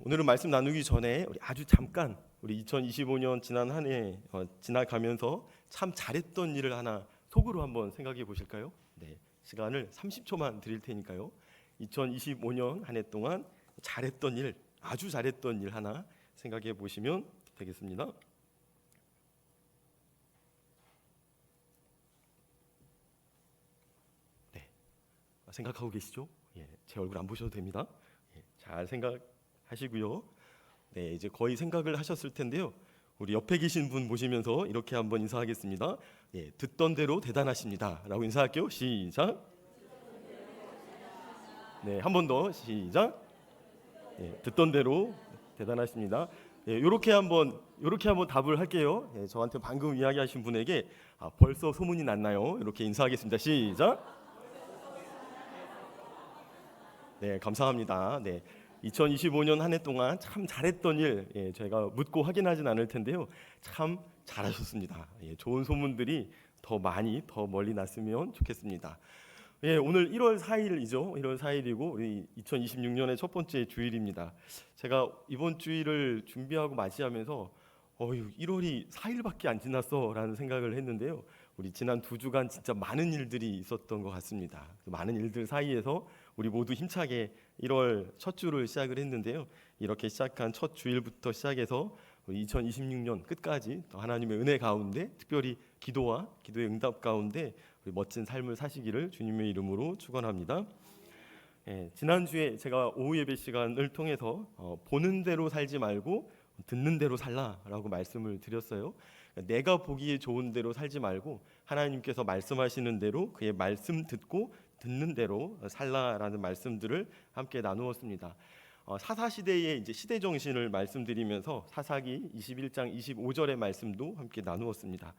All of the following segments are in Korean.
오늘은 말씀 나누기 전에 우리 아주 잠깐 우리 2025년 지난 한 해 지나가면서 참 잘했던 일을 하나 속으로 한번 생각해 보실까요? 네, 시간을 30초만 드릴 테니까요. 2025년 한 해 동안 잘했던 일, 아주 잘했던 일 하나 생각해 보시면 되겠습니다. 네, 생각하고 계시죠? 제 얼굴 안 보셔도 됩니다. 잘 생각하시고요. 네, 이제 거의 생각을 하셨을 텐데요. 우리 옆에 계신 분 보시면서 이렇게 한번 인사하겠습니다. 듣던 대로 대단하십니다라고 인사할게요. 시작. 네, 한 번 더 시작. 듣던 대로 대단하십니다. 이렇게 한번 답을 할게요. 저한테 방금 이야기하신 분에게 벌써 소문이 났나요? 이렇게 인사하겠습니다. 시작. 네, 감사합니다. 네, 2025년 한 해 동안 참 잘했던 일, 저희가 묻고 확인하진 않을 텐데요. 참 잘하셨습니다. 좋은 소문들이 더 많이, 더 멀리 났으면 좋겠습니다. 오늘 1월 4일이죠. 1월 4일이고 우리 2026년의 첫 번째 주일입니다. 제가 이번 주일을 준비하고 맞이하면서 1월이 4일밖에 안 지났어라는 생각을 했는데요. 우리 지난 2주간 진짜 많은 일들이 있었던 것 같습니다. 그 많은 일들 사이에서 우리 모두 힘차게 1월 첫 주를 시작을 했는데요. 이렇게 시작한 첫 주일부터 시작해서 우리 2026년 끝까지 또 하나님의 은혜 가운데 특별히 기도와 기도의 응답 가운데 우리 멋진 삶을 사시기를 주님의 이름으로 축원합니다. 지난주에 제가 오후 예배 시간을 통해서 보는 대로 살지 말고 듣는 대로 살라라고 말씀을 드렸어요. 내가 보기에 좋은 대로 살지 말고 하나님께서 말씀하시는 대로 그의 말씀 듣고 듣는 대로 살라라는 말씀들을 함께 나누었습니다. 사사시대의 이제 시대 정신을 말씀드리면서 사사기 21장 25절의 말씀도 함께 나누었습니다.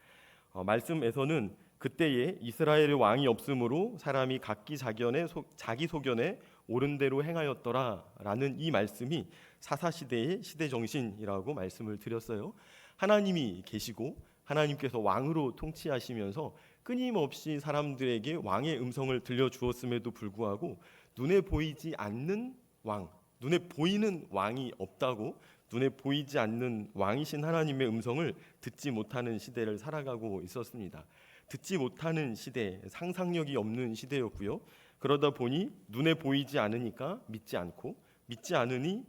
말씀에서는 그때에 이스라엘의 왕이 없으므로 사람이 각기 자기 소견에 옳은 대로 행하였더라라는 이 말씀이 사사시대의 시대 정신이라고 말씀을 드렸어요. 하나님이 계시고 하나님께서 왕으로 통치하시면서 끊임없이 사람들에게 왕의 음성을 들려주었음에도 불구하고 눈에 보이지 않는 왕, 눈에 보이는 왕이 없다고, 눈에 보이지 않는 왕이신 하나님의 음성을 듣지 못하는 시대를 살아가고 있었습니다. 듣지 못하는 시대, 상상력이 없는 시대였고요. 그러다 보니 눈에 보이지 않으니까 믿지 않고 믿지 않으니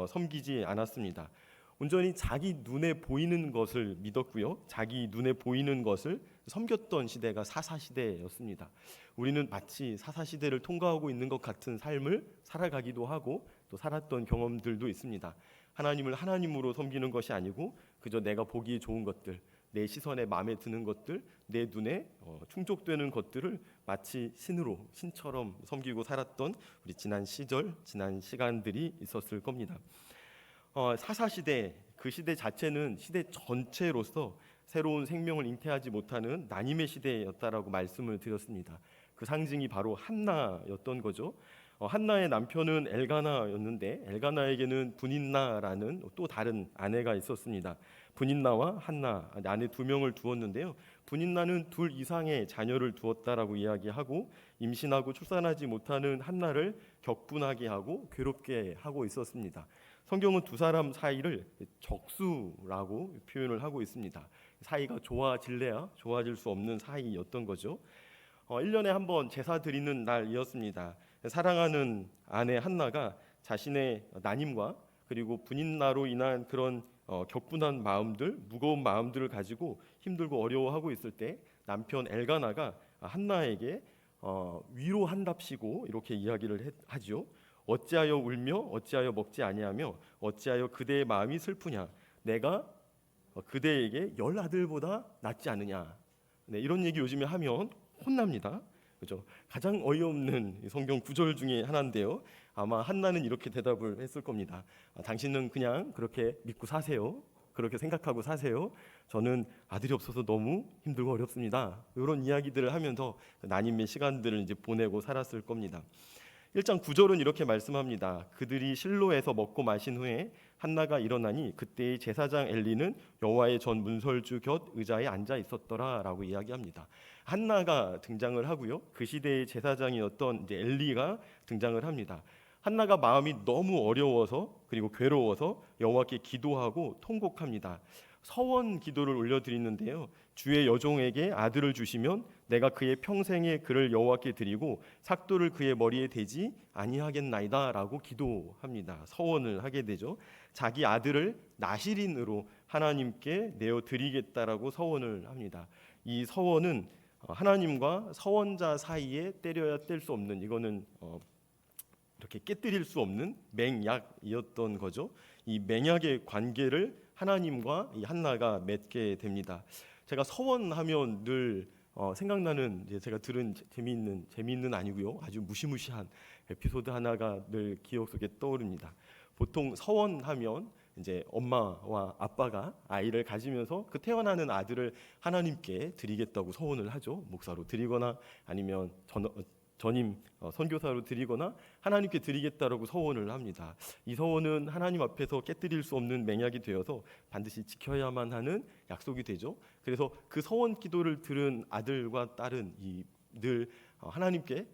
섬기지 않았습니다. 온전히 자기 눈에 보이는 것을 믿었고요. 자기 눈에 보이는 것을 섬겼던 시대가 사사시대였습니다. 우리는 마치 사사시대를 통과하고 있는 것 같은 삶을 살아가기도 하고 또 살았던 경험들도 있습니다. 하나님을 하나님으로 섬기는 것이 아니고 그저 내가 보기에 좋은 것들, 내 시선에 마음에 드는 것들, 내 눈에 충족되는 것들을 마치 신처럼 섬기고 살았던 우리 지난 시절, 지난 시간들이 있었을 겁니다. 사사시대, 그 시대 자체는 시대 전체로서 새로운 생명을 잉태하지 못하는 난임의 시대였다라고 말씀을 드렸습니다. 그 상징이 바로 한나였던 거죠. 한나의 남편은 엘가나였는데 엘가나에게는 분인나라는 또 다른 아내가 있었습니다. 분인나와 한나, 아내 2명을 두었는데요. 분인나는 2 이상의 자녀를 두었다라고 이야기하고 임신하고 출산하지 못하는 한나를 격분하게 하고 괴롭게 하고 있었습니다. 성경은 2 사람 사이를 적수라고 표현을 하고 있습니다. 사이가 좋아질래야 좋아질 수 없는 사이였던 거죠. 1년에 한 번 제사 드리는 날이었습니다. 사랑하는 아내 한나가 자신의 난임과 그리고 분인나로 인한 그런 격분한 마음들, 무거운 마음들을 가지고 힘들고 어려워하고 있을 때 남편 엘가나가 한나에게 위로한답시고 이렇게 이야기를 하죠. 어찌하여 울며 어찌하여 먹지 아니하며 어찌하여 그대의 마음이 슬프냐, 내가 그대에게 10 아들보다 낫지 않느냐. 네, 이런 얘기 요즘에 하면 혼납니다. 그죠? 가장 어이없는 성경 구절 중에 하나인데요. 아마 한나는 이렇게 대답을 했을 겁니다. 당신은 그냥 그렇게 믿고 사세요. 그렇게 생각하고 사세요. 저는 아들이 없어서 너무 힘들고 어렵습니다. 이런 이야기들을 하면서 난임의 시간들을 이제 보내고 살았을 겁니다. 1장 9절은 이렇게 말씀합니다. 그들이 실로에서 먹고 마신 후에 한나가 일어나니 그때의 제사장 엘리는 여호와의 전 문설주 곁 의자에 앉아 있었더라라고 이야기합니다. 한나가 등장을 하고요. 그 시대의 제사장이었던 이제 엘리가 등장을 합니다. 한나가 마음이 너무 어려워서 그리고 괴로워서 여호와께 기도하고 통곡합니다. 서원 기도를 올려드리는데요. 주의 여종에게 아들을 주시면 내가 그의 평생에 그를 여호와께 드리고 삭도를 그의 머리에 대지 아니하겠나이다라고 기도합니다. 서원을 하게 되죠. 자기 아들을 나실인으로 하나님께 내어 드리겠다라고 서원을 합니다. 이 서원은 하나님과 서원자 사이에 때려야 뗄 수 없는, 이거는 이렇게 깨뜨릴 수 없는 맹약이었던 거죠. 이 맹약의 관계를 하나님과 이 한나가 맺게 됩니다. 제가 서원하면 늘 생각나는, 제가 들은 재미있는 아니고요, 아주 무시무시한 에피소드 하나가 늘 기억 속에 떠오릅니다. 보통 서원하면 이제 엄마와 아빠가 아이를 가지면서 그 태어나는 아들을 하나님께 드리겠다고 서원을 하죠. 목사로 드리거나 아니면 전임 선교사로 드리거나 하나님께 드리겠다라고 서원을 합니다. 이 서원은 하나님 앞에서 깨뜨릴 수 없는 맹약이 되어서 반드시 지켜야만 하는 약속이 되죠. 그래서 그 서원 기도를 들은 아들과 딸은 늘 하나님께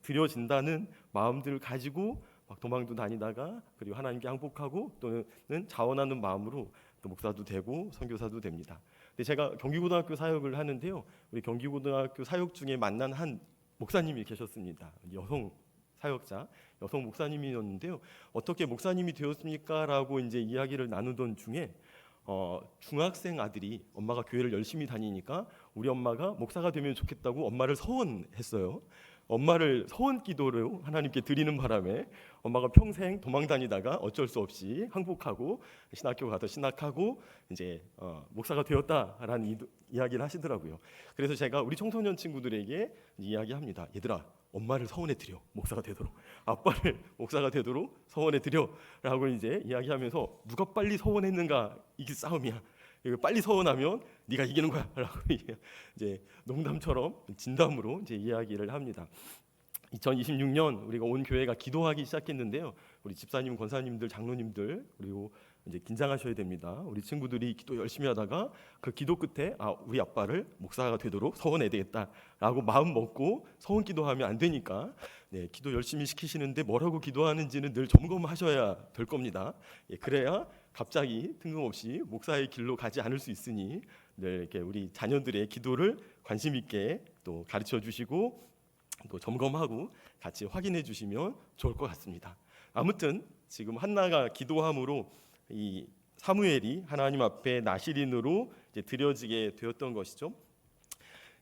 드려진다는 마음들을 가지고 막 도망도 다니다가, 그리고 하나님께 항복하고 또는 자원하는 마음으로 또 목사도 되고 선교사도 됩니다. 근데 제가 경기고등학교 사역을 하는데요, 우리 경기고등학교 사역 중에 만난 한 목사님이 계셨습니다. 여성 사역자, 여성 목사님이었는데요. 어떻게 목사님이 되었습니까라고 이제 이야기를 나누던 중에 중학생 아들이, 엄마가 교회를 열심히 다니니까 우리 엄마가 목사가 되면 좋겠다고 엄마를 서원했어요. 엄마를 서원 기도로 하나님께 드리는 바람에 엄마가 평생 도망 다니다가 어쩔 수 없이 항복하고 신학교 가서 신학하고 이제 목사가 되었다라는 이야기를 하시더라고요. 그래서 제가 우리 청소년 친구들에게 이야기합니다. 얘들아, 엄마를 서원해 드려, 목사가 되도록. 아빠를 목사가 되도록 서원해 드려라고 이제 이야기하면서 누가 빨리 서원했는가, 이게 싸움이야. 이거 빨리 서원하면 네가 이기는 거야라고 이제 농담처럼 진담으로 이제 이야기를 합니다. 2026년 우리가 온 교회가 기도하기 시작했는데요. 우리 집사님, 권사님들, 장로님들 그리고 이제 긴장하셔야 됩니다. 우리 친구들이 기도 열심히 하다가 그 기도 끝에 우리 아빠를 목사가 되도록 서원해야 되겠다라고 마음 먹고 서원 기도하면 안 되니까 기도 열심히 시키시는데 뭐라고 기도하는지는 늘 점검하셔야 될 겁니다. 그래야 갑자기 뜬금없이 목사의 길로 가지 않을 수 있으니 늘 이렇게 우리 자녀들의 기도를 관심 있게 또 가르쳐 주시고 또 점검하고 같이 확인해 주시면 좋을 것 같습니다. 아무튼 지금 한나가 기도함으로 이 사무엘이 하나님 앞에 나실인으로 이제 드려지게 되었던 것이죠.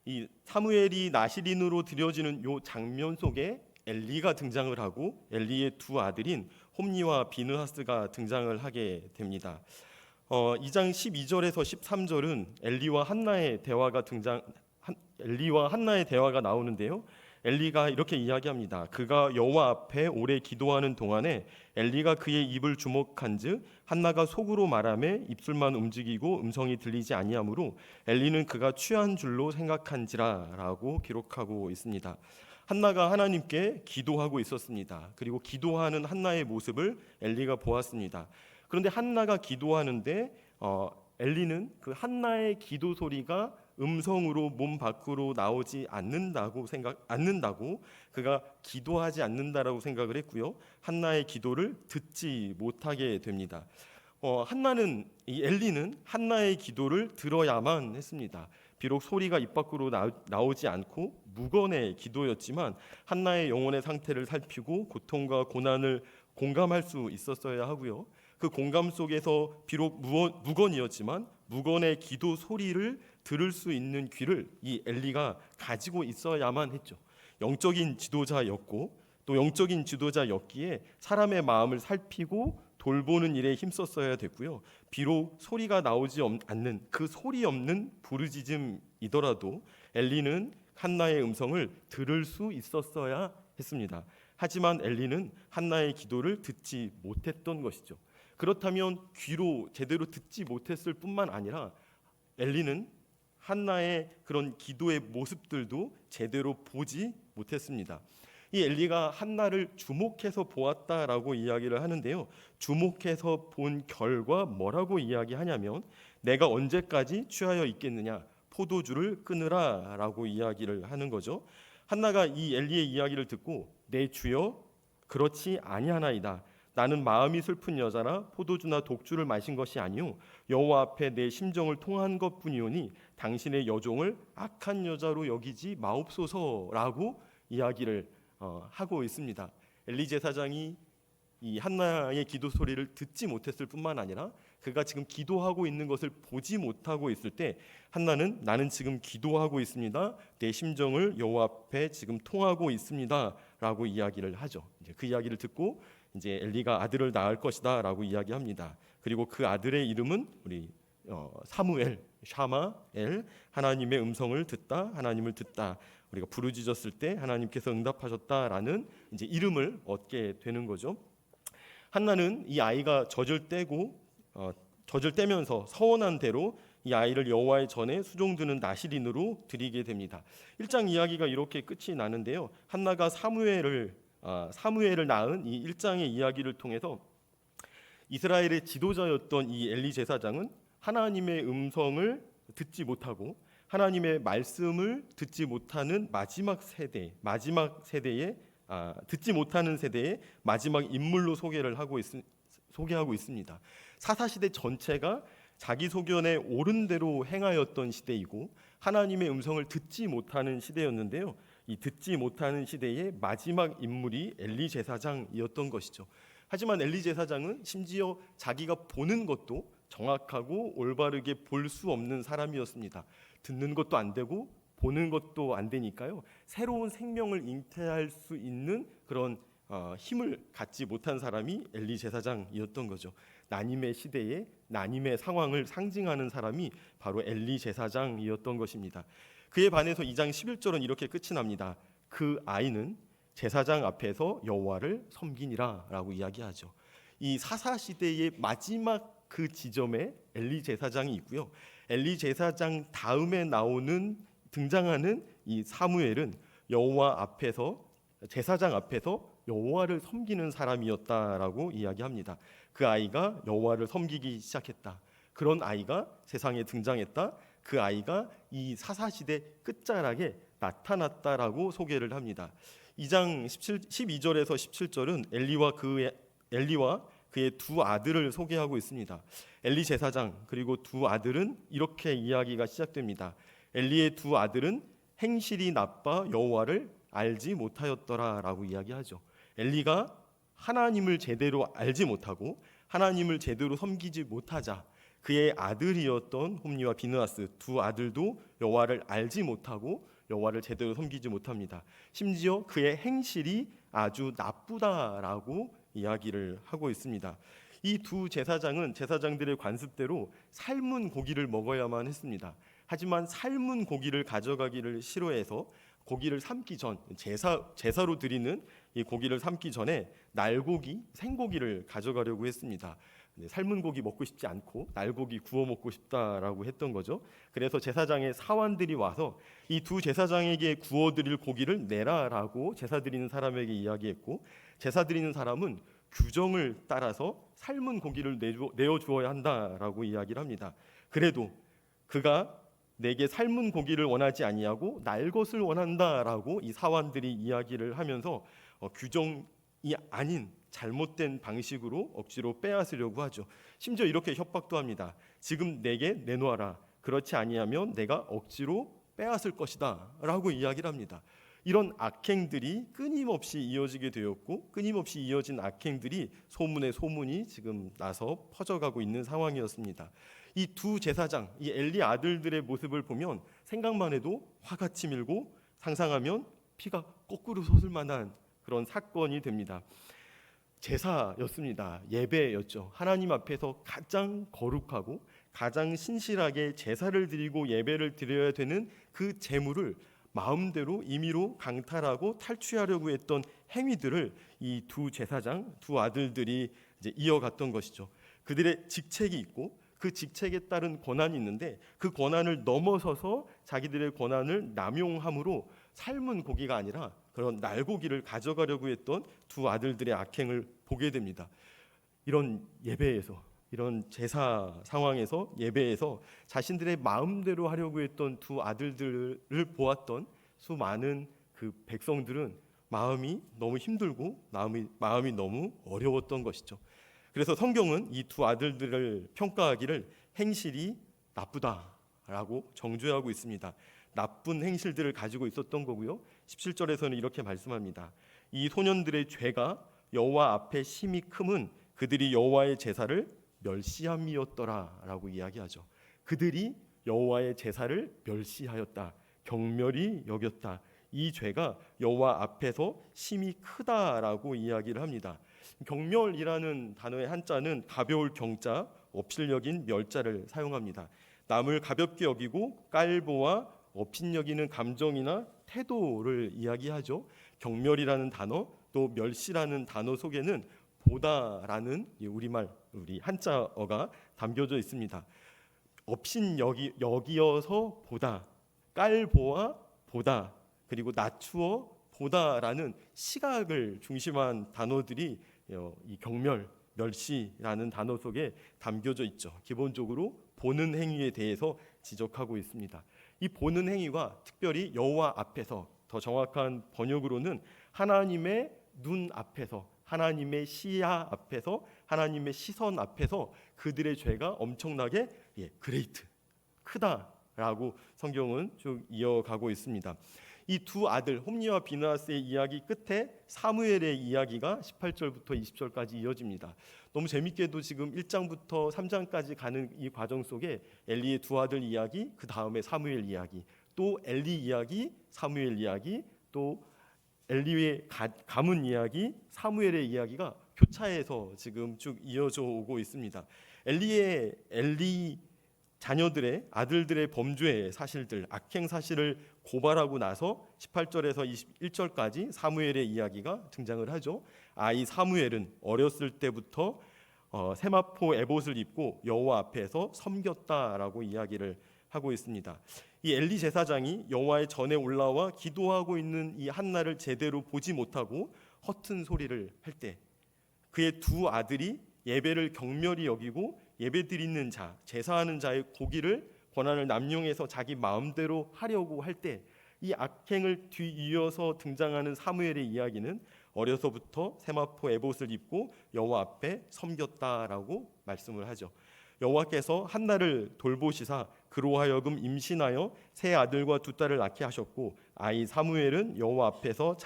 이 사무엘이 나실인으로 드려지는 요 장면 속에 엘리가 등장을 하고 엘리의 두 아들인 홈니와 비느하스가 등장을 하게 됩니다. 2장 12절에서 13절은 엘리와 한나의 대화가 나오는데요. 엘리가 이렇게 이야기합니다. 그가 여호와 앞에 오래 기도하는 동안에 엘리가 그의 입을 주목한즉 한나가 속으로 말하며 입술만 움직이고 음성이 들리지 아니하므로 엘리는 그가 취한 줄로 생각한지라라고 기록하고 있습니다. 한나가 하나님께 기도하고 있었습니다. 그리고 기도하는 한나의 모습을 엘리가 보았습니다. 그런데 한나가 기도하는데 엘리는 그 한나의 기도 소리가 음성으로 몸 밖으로 나오지 않는다고 그가 기도하지 않는다라고 생각을 했고요. 한나의 기도를 듣지 못하게 됩니다. 엘리는 한나의 기도를 들어야만 했습니다. 비록 소리가 입 밖으로 나오지 않고 무건의 기도였지만 한나의 영혼의 상태를 살피고 고통과 고난을 공감할 수 있었어야 하고요. 그 공감 속에서 비록 무건이었지만 무건의 기도 소리를 들을 수 있는 귀를 이 엘리가 가지고 있어야만 했죠. 영적인 지도자였고 또 영적인 지도자였기에 사람의 마음을 살피고 돌보는 일에 힘썼어야 됐고요. 비록 소리가 나오지 않는 그 소리 없는 부르짖음이더라도 엘리는 한나의 음성을 들을 수 있었어야 했습니다. 하지만 엘리는 한나의 기도를 듣지 못했던 것이죠. 그렇다면 귀로 제대로 듣지 못했을 뿐만 아니라 엘리는 한나의 그런 기도의 모습들도 제대로 보지 못했습니다. 이 엘리가 한나를 주목해서 보았다라고 이야기를 하는데요. 주목해서 본 결과 뭐라고 이야기하냐면 내가 언제까지 취하여 있겠느냐, 포도주를 끊으라라고 이야기를 하는 거죠. 한나가 이 엘리의 이야기를 듣고 내 주여 그렇지 아니하나이다. 나는 마음이 슬픈 여자라 포도주나 독주를 마신 것이 아니요 여호와 앞에 내 심정을 통한 것뿐이오니 당신의 여종을 악한 여자로 여기지 마옵소서라고 이야기를 하고 있습니다. 엘리 제사장이 이 한나의 기도 소리를 듣지 못했을 뿐만 아니라 그가 지금 기도하고 있는 것을 보지 못하고 있을 때 한나는 나는 지금 기도하고 있습니다. 내 심정을 여호와 앞에 지금 통하고 있습니다라고 이야기를 하죠. 이제 그 이야기를 듣고 이제 엘리가 아들을 낳을 것이다라고 이야기합니다. 그리고 그 아들의 이름은 우리 사무엘, 샤마엘, 하나님의 음성을 듣다, 하나님을 듣다. 우리가 부르짖었을 때 하나님께서 응답하셨다라는 이제 이름을 얻게 되는 거죠. 한나는 이 아이가 젖을 떼면서 서원한 대로 이 아이를 여호와의 전에 수종드는 나실인으로 드리게 됩니다. 1장 이야기가 이렇게 끝이 나는데요. 한나가 사무엘을 낳은 이 1장의 이야기를 통해서 이스라엘의 지도자였던 이 엘리 제사장은 하나님의 음성을 듣지 못하고 하나님의 말씀을 듣지 못하는 듣지 못하는 세대의 마지막 인물로 소개하고 있습니다. 사사시대 전체가 자기 소견에 옳은 대로 행하였던 시대이고 하나님의 음성을 듣지 못하는 시대였는데요. 이 듣지 못하는 시대의 마지막 인물이 엘리 제사장이었던 것이죠. 하지만 엘리 제사장은 심지어 자기가 보는 것도 정확하고 올바르게 볼 수 없는 사람이었습니다. 듣는 것도 안 되고 보는 것도 안 되니까요. 새로운 생명을 잉태할 수 있는 그런 힘을 갖지 못한 사람이 엘리 제사장이었던 거죠. 난임의 시대에 난임의 상황을 상징하는 사람이 바로 엘리 제사장이었던 것입니다. 그에 반해서 2장 11절은 이렇게 끝이 납니다. 그 아이는 제사장 앞에서 여호와를 섬기니라라고 이야기하죠. 이 사사시대의 마지막 그 지점에 엘리 제사장이 있고요. 엘리 제사장 다음에 등장하는 이 사무엘은 여호와 앞에서 제사장 앞에서 여호와를 섬기는 사람이었다라고 이야기합니다. 그 아이가 여호와를 섬기기 시작했다. 그런 아이가 세상에 등장했다. 그 아이가 이 사사시대 끝자락에 나타났다라고 소개를 합니다. 2장 12절에서 17절은 엘리와 그의 두 아들을 소개하고 있습니다. 엘리 제사장 그리고 두 아들은 이렇게 이야기가 시작됩니다. 엘리의 두 아들은 행실이 나빠 여호와를 알지 못하였더라라고 이야기하죠. 엘리가 하나님을 제대로 알지 못하고 하나님을 제대로 섬기지 못하자 그의 아들이었던 홈리와 비느하스 두 아들도 여호와를 알지 못하고 여호와를 제대로 섬기지 못합니다. 심지어 그의 행실이 아주 나쁘다라고 이야기를 하고 있습니다. 이 두 제사장은 제사장들의 관습대로 삶은 고기를 먹어야만 했습니다. 하지만 삶은 고기를 가져가기를 싫어해서 고기를 삶기 전 제사로 드리는 이 고기를 삶기 전에 날고기, 생고기를 가져가려고 했습니다. 삶은 고기 먹고 싶지 않고 날고기 구워 먹고 싶다라고 했던 거죠. 그래서 제사장의 사환들이 와서 이 두 제사장에게 구워드릴 고기를 내라라고 제사 드리는 사람에게 이야기했고 제사 드리는 사람은 규정을 따라서 삶은 고기를 내어 주어야 한다라고 이야기를 합니다. 그래도 그가 내게 삶은 고기를 원하지 아니하고 날 것을 원한다라고 이 사환들이 이야기를 하면서 규정이 아닌 잘못된 방식으로 억지로 빼앗으려고 하죠. 심지어 이렇게 협박도 합니다. 지금 내게 내놓아라. 그렇지 아니하면 내가 억지로 빼앗을 것이다 라고 이야기를 합니다. 이런 악행들이 끊임없이 이어지게 되었고 끊임없이 이어진 악행들이 소문에 소문이 지금 나서 퍼져가고 있는 상황이었습니다. 이 두 제사장, 이 엘리 아들들의 모습을 보면 생각만 해도 화가 치밀고 상상하면 피가 거꾸로 솟을 만한 그런 사건이 됩니다. 제사였습니다. 예배였죠. 하나님 앞에서 가장 거룩하고 가장 신실하게 제사를 드리고 예배를 드려야 되는 그 제물을 마음대로 임의로 강탈하고 탈취하려고 했던 행위들을 이 두 제사장, 두 아들들이 이제 이어갔던 것이죠. 그들의 직책이 있고 그 직책에 따른 권한이 있는데 그 권한을 넘어서서 자기들의 권한을 남용함으로 삶은 고기가 아니라 그런 날고기를 가져가려고 했던 두 아들들의 악행을 보게 됩니다. 이런 예배에서 이런 제사 상황에서 예배에서 자신들의 마음대로 하려고 했던 두 아들들을 보았던 수많은 그 백성들은 마음이 너무 힘들고 마음이 너무 어려웠던 것이죠. 그래서 성경은 이 두 아들들을 평가하기를 행실이 나쁘다라고 정죄하고 있습니다. 나쁜 행실들을 가지고 있었던 거고요. 17절에서는 이렇게 말씀합니다. 이 소년들의 죄가 여호와 앞에 심히 크면 그들이 여호와의 제사를 멸시함이었더라라고 이야기하죠. 그들이 여호와의 제사를 멸시하였다, 경멸히 여겼다. 이 죄가 여호와 앞에서 심히 크다라고 이야기를 합니다. 경멸이라는 단어의 한자는 가벼울 경자, 업실여긴 멸자를 사용합니다. 남을 가볍게 여기고 깔보아 업신 여기는 감정이나 태도를 이야기하죠. 경멸이라는 단어, 또 멸시라는 단어 속에는 보다라는 우리 한자어가 담겨져 있습니다. 업신 여기어서 보다, 깔보아 보다, 그리고 낮추어 보다라는 시각을 중심한 단어들이 이 경멸, 멸시라는 단어 속에 담겨져 있죠. 기본적으로 보는 행위에 대해서 지적하고 있습니다. 이 보는 행위가 특별히 여호와 앞에서, 더 정확한 번역으로는 하나님의 눈 앞에서, 하나님의 시야 앞에서, 하나님의 시선 앞에서 그들의 죄가 엄청나게 그레이트, 크다라고 성경은 쭉 이어가고 있습니다. 이 두 아들 홈리와 비느하스의 이야기 끝에 사무엘의 이야기가 18절부터 20절까지 이어집니다. 너무 재밌게도 지금 1장부터 3장까지 가는 이 과정 속에 엘리의 두 아들 이야기, 그 다음에 사무엘 이야기, 또 엘리 이야기, 사무엘 이야기, 또 엘리의 가문 이야기, 사무엘의 이야기가 교차해서 지금 쭉 이어져 오고 있습니다. 엘리 자녀들의 아들들의 범죄의 사실들, 악행 사실을 고발하고 나서 18절에서 21절까지 사무엘의 이야기가 등장을 하죠. 아이 사무엘은 어렸을 때부터 세마포 에봇을 입고 여호와 앞에서 섬겼다라고 이야기를 하고 있습니다. 이 엘리 제사장이 여호와의 전에 올라와 기도하고 있는 이 한나를 제대로 보지 못하고 허튼 소리를 할 때 그의 두 아들이 예배를 경멸히 여기고 예배드리는 자, 제사하는 자의 고기를 권한을 남용해서 자기 마음대로 하려고 할 때 이 악행을 뒤이어서 등장하는 사무엘의 이야기는 어려서부터 세마포 에봇을 입고 여호와 앞에 섬겼다라고 말씀을 하죠. 여호와께서 한나를 돌보시사 그로 하여금 임신하여 세 아들과 두 딸을 낳게 하셨고 아이 사무엘은 여호와 앞에서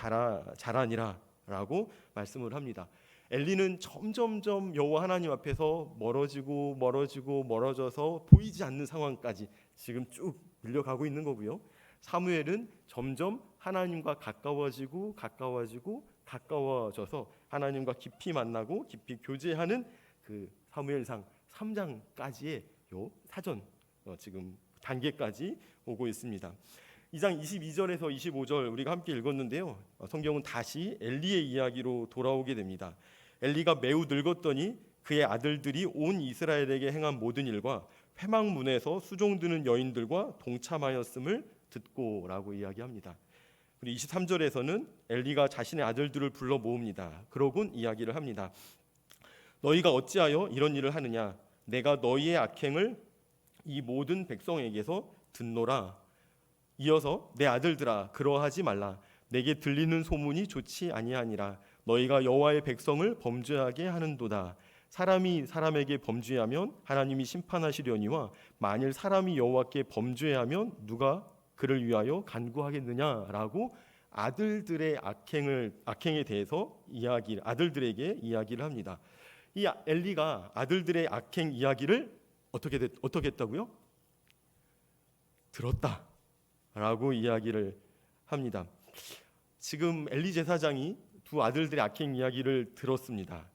자라니라라고 말씀을 합니다. 엘리는 점점점 여호와 하나님 앞에서 멀어져서 보이지 않는 상황까지 지금 쭉 밀려가고 있는 거고요. 사무엘은 점점 하나님과 가까워져서 하나님과 깊이 만나고 깊이 교제하는 그 사무엘상 3장까지의 요 사전 지금 단계까지 오고 있습니다. 2장 22절에서 25절 우리가 함께 읽었는데요. 성경은 다시 엘리의 이야기로 돌아오게 됩니다. 엘리가 매우 늙었더니 그의 아들들이 온 이스라엘에게 행한 모든 일과 회막문에서 수종드는 여인들과 동참하였음을 듣고라고 이야기합니다. 그리고 23절에서는 엘리가 자신의 아들들을 불러 모읍니다. 그러곤 이야기를 합니다. 너희가 어찌하여 이런 일을 하느냐? 내가 너희의 악행을 이 모든 백성에게서 듣노라. 이어서 내 아들들아 그러하지 말라. 내게 들리는 소문이 좋지 아니하니라. 너희가 여호와의 백성을 범죄하게 하는도다. 사람이 사람에게 범죄하면 하나님이 심판하시려니와 만일 사람이 여호와께 범죄하면 누가 그를 위하여 간구하겠느냐라고 아들들의 악행에 대해서 아들들에게 이야기를 합니다. 이 엘리가 아들들의 악행 이야기를 어떻게 했다고요? 들었다라고 이야기를 합니다. 지금 엘리 제사장이 두 아들들의 악행 이야기를 들었습니다.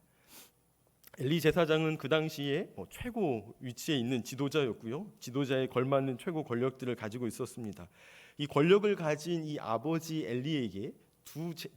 엘리 제사장은 그 당시에 최고 위치에 있는 지도자였고요. 지도자에 걸맞는 최고 권력들을 가지고 있었습니다. 이 권력을 가진 이 아버지 엘리에게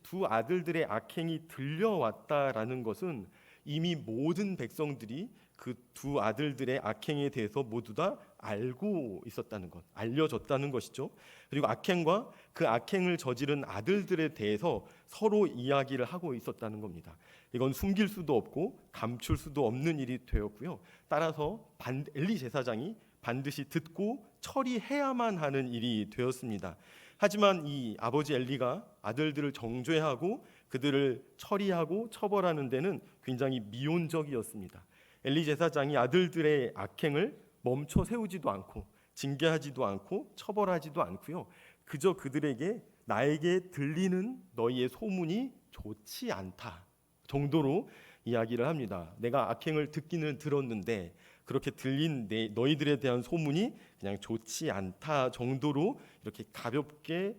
두 아들들의 악행이 들려왔다라는 것은 이미 모든 백성들이 그 두 아들들의 악행에 대해서 모두 다 알고 있었다는 것, 알려졌다는 것이죠. 그리고 악행과 그 악행을 저지른 아들들에 대해서 서로 이야기를 하고 있었다는 겁니다. 이건 숨길 수도 없고 감출 수도 없는 일이 되었고요. 따라서 엘리 제사장이 반드시 듣고 처리해야만 하는 일이 되었습니다. 하지만 이 아버지 엘리가 아들들을 정죄하고 그들을 처리하고 처벌하는 데는 굉장히 미온적이었습니다. 엘리 제사장이 아들들의 악행을 멈춰 세우지도 않고 징계하지도 않고 처벌하지도 않고요. 그저 그들에게 나에게 들리는 너희의 소문이 좋지 않다 정도로 이야기를 합니다. 내가 악행을 듣기는 들었는데 그렇게 들린 너희들에 대한 소문이 그냥 좋지 않다 정도로 이렇게 가볍게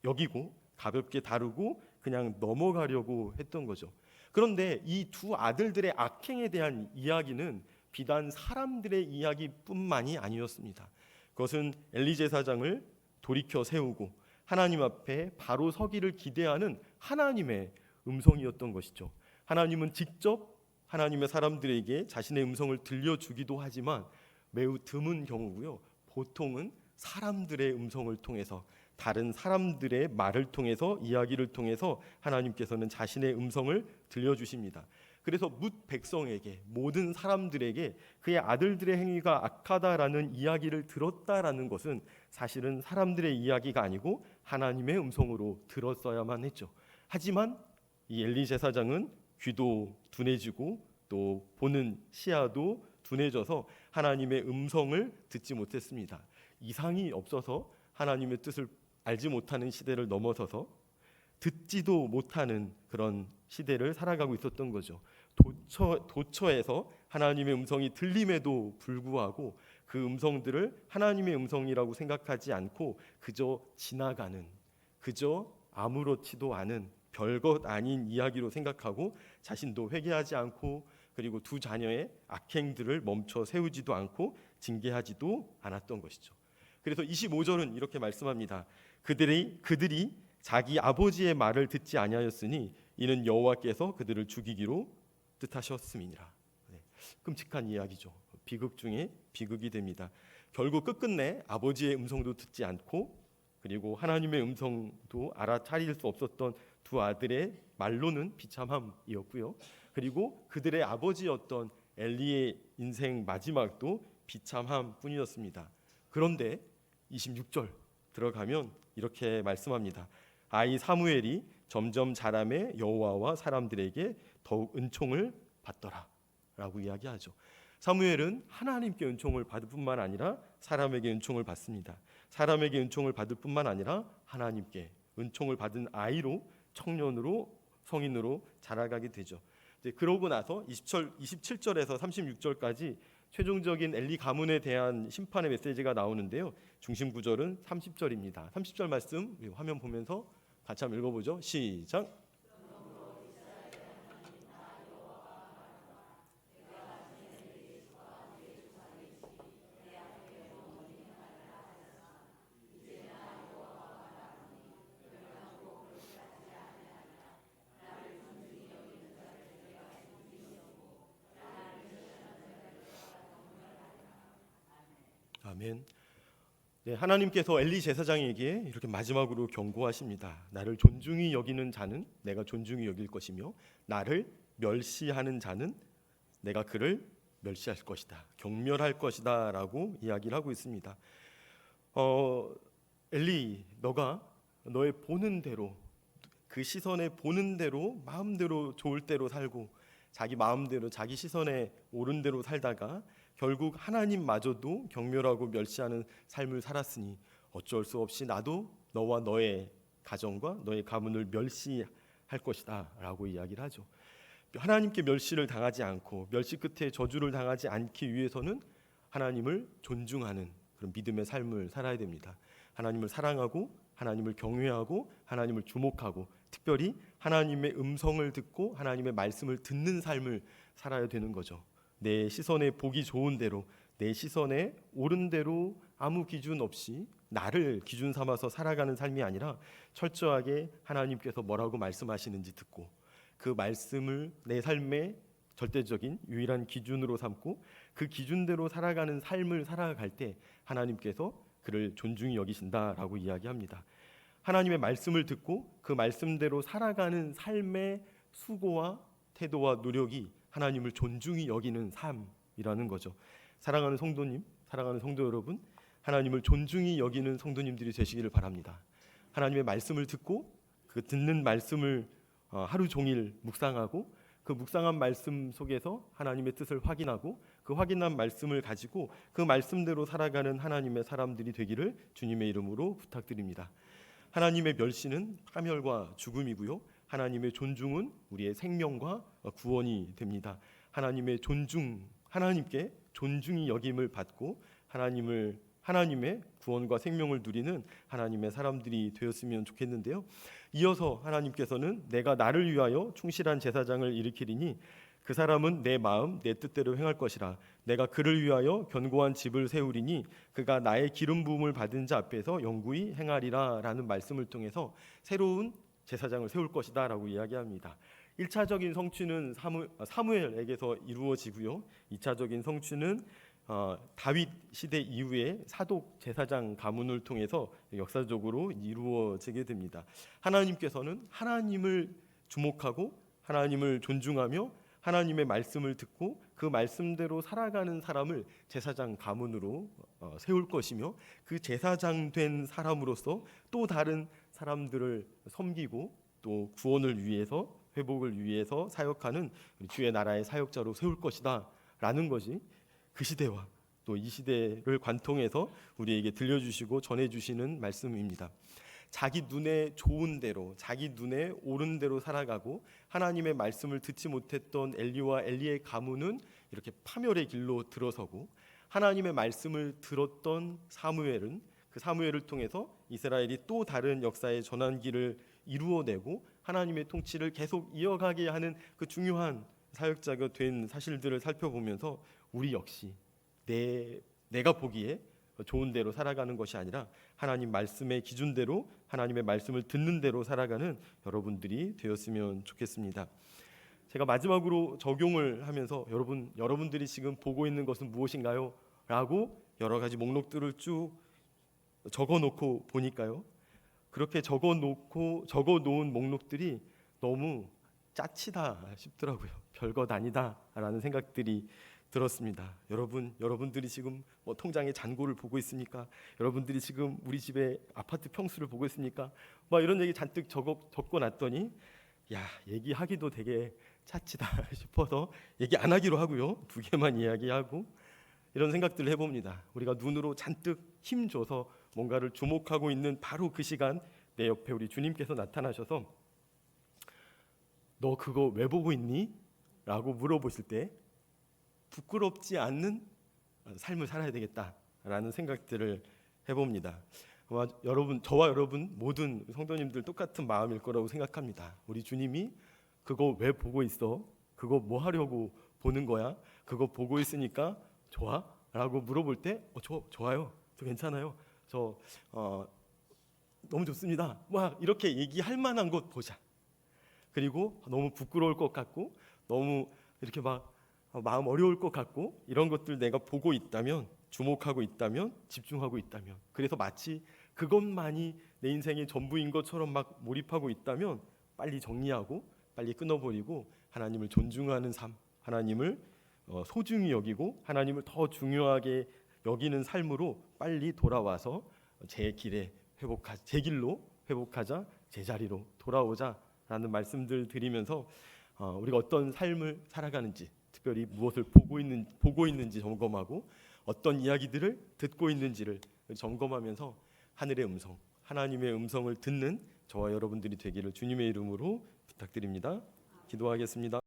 여기고 가볍게 다루고 그냥 넘어가려고 했던 거죠. 그런데 이 두 아들들의 악행에 대한 이야기는 비단 사람들의 이야기뿐만이 아니었습니다. 그것은 엘리 제사장을 돌이켜 세우고 하나님 앞에 바로 서기를 기대하는 하나님의 음성이었던 것이죠. 하나님은 직접 하나님의 사람들에게 자신의 음성을 들려주기도 하지만 매우 드문 경우고요. 보통은 사람들의 음성을 통해서 다른 사람들의 말을 통해서 이야기를 통해서 하나님께서는 자신의 음성을 들려주십니다. 그래서 뭇 백성에게 모든 사람들에게 그의 아들들의 행위가 악하다라는 이야기를 들었다라는 것은 사실은 사람들의 이야기가 아니고 하나님의 음성으로 들었어야만 했죠. 하지만 이 엘리 제사장은 귀도 둔해지고 또 보는 시야도 둔해져서 하나님의 음성을 듣지 못했습니다. 이상이 없어서 하나님의 뜻을 알지 못하는 시대를 넘어서서 듣지도 못하는 그런 시대를 살아가고 있었던 거죠. 도처에서 하나님의 음성이 들림에도 불구하고 그 음성들을 하나님의 음성이라고 생각하지 않고 그저 지나가는, 그저 아무렇지도 않은 별것 아닌 이야기로 생각하고 자신도 회개하지 않고 그리고 두 자녀의 악행들을 멈춰 세우지도 않고 징계하지도 않았던 것이죠. 그래서 25절은 이렇게 말씀합니다. 그들이 자기 아버지의 말을 듣지 아니하였으니 이는 여호와께서 그들을 죽이기로 뜻하셨음이니라. 끔찍한 이야기죠. 비극 중에 비극이 됩니다. 결국 끝끝내 아버지의 음성도 듣지 않고 그리고 하나님의 음성도 알아차릴 수 없었던 두 아들의 말로는 비참함이었고요. 그리고 그들의 아버지였던 엘리의 인생 마지막도 비참함뿐이었습니다. 그런데 26절 들어가면 이렇게 말씀합니다. 아이 사무엘이 점점 자라매 여호와와 사람들에게 더욱 은총을 받더라 라고 이야기하죠. 사무엘은 하나님께 은총을 받을 뿐만 아니라 사람에게 은총을 받습니다. 사람에게 은총을 받을 뿐만 아니라 하나님께 은총을 받은 아이로 청년으로 성인으로 자라가게 되죠. 그러고 나서 27절에서 36절까지 최종적인 엘리 가문에 대한 심판의 메시지가 나오는데요. 중심 구절은 30절입니다. 30절 말씀 화면 보면서 같이 한번 읽어보죠. 시작. 아멘. 네, 하나님께서 엘리 제사장에게 이렇게 마지막으로 경고하십니다. 나를 존중히 여기는 자는 내가 존중히 여길 것이며 나를 멸시하는 자는 내가 그를 멸시할 것이다. 경멸할 것이다 라고 이야기를 하고 있습니다. 엘리, 너가 너의 보는 대로 그 시선에 보는 대로 마음대로 좋을 대로 살고 자기 마음대로 자기 시선에 옳은 대로 살다가 결국 하나님마저도 경멸하고 멸시하는 삶을 살았으니 어쩔 수 없이 나도 너와 너의 가정과 너의 가문을 멸시할 것이다 라고 이야기를 하죠. 하나님께 멸시를 당하지 않고 멸시 끝에 저주를 당하지 않기 위해서는 하나님을 존중하는 그런 믿음의 삶을 살아야 됩니다. 하나님을 사랑하고 하나님을 경외하고 하나님을 주목하고 특별히 하나님의 음성을 듣고 하나님의 말씀을 듣는 삶을 살아야 되는 거죠. 내 시선에 보기 좋은 대로 내 시선에 옳은 대로 아무 기준 없이 나를 기준 삼아서 살아가는 삶이 아니라 철저하게 하나님께서 뭐라고 말씀하시는지 듣고 그 말씀을 내 삶의 절대적인 유일한 기준으로 삼고 그 기준대로 살아가는 삶을 살아갈 때 하나님께서 그를 존중히 여기신다라고 이야기합니다. 하나님의 말씀을 듣고 그 말씀대로 살아가는 삶의 수고와 태도와 노력이 하나님을 존중히 여기는 삶이라는 거죠. 사랑하는 성도님, 사랑하는 성도 여러분, 하나님을 존중히 여기는 성도님들이 되시기를 바랍니다. 하나님의 말씀을 듣고 그 듣는 말씀을 하루 종일 묵상하고 그 묵상한 말씀 속에서 하나님의 뜻을 확인하고 그 확인한 말씀을 가지고 그 말씀대로 살아가는 하나님의 사람들이 되기를 주님의 이름으로 부탁드립니다. 하나님의 멸시는 파멸과 죽음이고요. 하나님의 존중은 우리의 생명과 구원이 됩니다. 하나님께 존중이 여김을 받고 하나님의 구원과 생명을 누리는 하나님의 사람들이 되었으면 좋겠는데요. 이어서 하나님께서는 내가 나를 위하여 충실한 제사장을 일으키리니 그 사람은 내 마음 내 뜻대로 행할 것이라. 내가 그를 위하여 견고한 집을 세우리니 그가 나의 기름 부음을 받은 자 앞에서 영구히 행하리라 라는 말씀을 통해서 새로운 제사장을 세울 것이다 라고 이야기합니다. 1차적인 성취는 사무엘에게서 이루어지고요. 2차적인 성취는 다윗 시대 이후에 사독 제사장 가문을 통해서 역사적으로 이루어지게 됩니다. 하나님께서는 하나님을 주목하고 하나님을 존중하며 하나님의 말씀을 듣고 그 말씀대로 살아가는 사람을 제사장 가문으로 세울 것이며 그 제사장 된 사람으로서 또 다른 사람들을 섬기고 또 구원을 위해서 회복을 위해서 사역하는 주의 나라의 사역자로 세울 것이다 라는 것이 그 시대와 또 이 시대를 관통해서 우리에게 들려주시고 전해주시는 말씀입니다. 자기 눈에 좋은 대로 자기 눈에 옳은 대로 살아가고 하나님의 말씀을 듣지 못했던 엘리와 엘리의 가문은 이렇게 파멸의 길로 들어서고 하나님의 말씀을 들었던 사무엘은 그 사무엘을 통해서 이스라엘이 또 다른 역사의 전환기를 이루어내고 하나님의 통치를 계속 이어가게 하는 그 중요한 사역자가 된 사실들을 살펴보면서 우리 역시 내가 보기에 좋은 대로 살아가는 것이 아니라 하나님 말씀의 기준대로 하나님의 말씀을 듣는 대로 살아가는 여러분들이 되었으면 좋겠습니다. 제가 마지막으로 적용을 하면서 여러분들이 지금 보고 있는 것은 무엇인가요? 라고 여러 가지 목록들을 쭉 적어놓고 보니까요. 그렇게 적어놓은 목록들이 너무 짜치다 싶더라고요. 별것 아니다라는 생각들이 들었습니다. 여러분들이 지금 통장의 잔고를 보고 있습니까? 여러분들이 지금 우리 집의 아파트 평수를 보고 있습니까? 이런 얘기 잔뜩 적어놨더니 얘기하기도 되게 차치다 싶어서 얘기 안 하기로 하고요. 2개만 이야기하고 이런 생각들을 해봅니다. 우리가 눈으로 잔뜩 힘줘서 뭔가를 주목하고 있는 바로 그 시간 내 옆에 우리 주님께서 나타나셔서 너 그거 왜 보고 있니? 라고 물어보실 때 부끄럽지 않는 삶을 살아야 되겠다라는 생각들을 해봅니다. 아마 저와 여러분 모든 성도님들 똑같은 마음일 거라고 생각합니다. 우리 주님이 그거 왜 보고 있어? 그거 뭐 하려고 보는 거야? 그거 보고 있으니까 좋아? 라고 물어볼 때 좋아요. 저 괜찮아요. 저 너무 좋습니다. 이렇게 얘기할 만한 것 보자. 그리고 너무 부끄러울 것 같고 너무 이렇게 마음 어려울 것 같고 이런 것들 내가 보고 있다면 주목하고 있다면 집중하고 있다면 그래서 마치 그것만이 내 인생의 전부인 것처럼 몰입하고 있다면 빨리 정리하고 빨리 끊어버리고 하나님을 존중하는 삶, 하나님을 소중히 여기고 하나님을 더 중요하게 여기는 삶으로 빨리 돌아와서 제 길로 회복하자, 제자리로 돌아오자라는 말씀들 드리면서 우리가 어떤 삶을 살아가는지 특별히 무엇을 보고 있는지 점검하고 어떤 이야기들을 듣고 있는지를 점검하면서 하늘의 음성, 하나님의 음성을 듣는 저와 여러분들이 되기를 주님의 이름으로 부탁드립니다. 기도하겠습니다.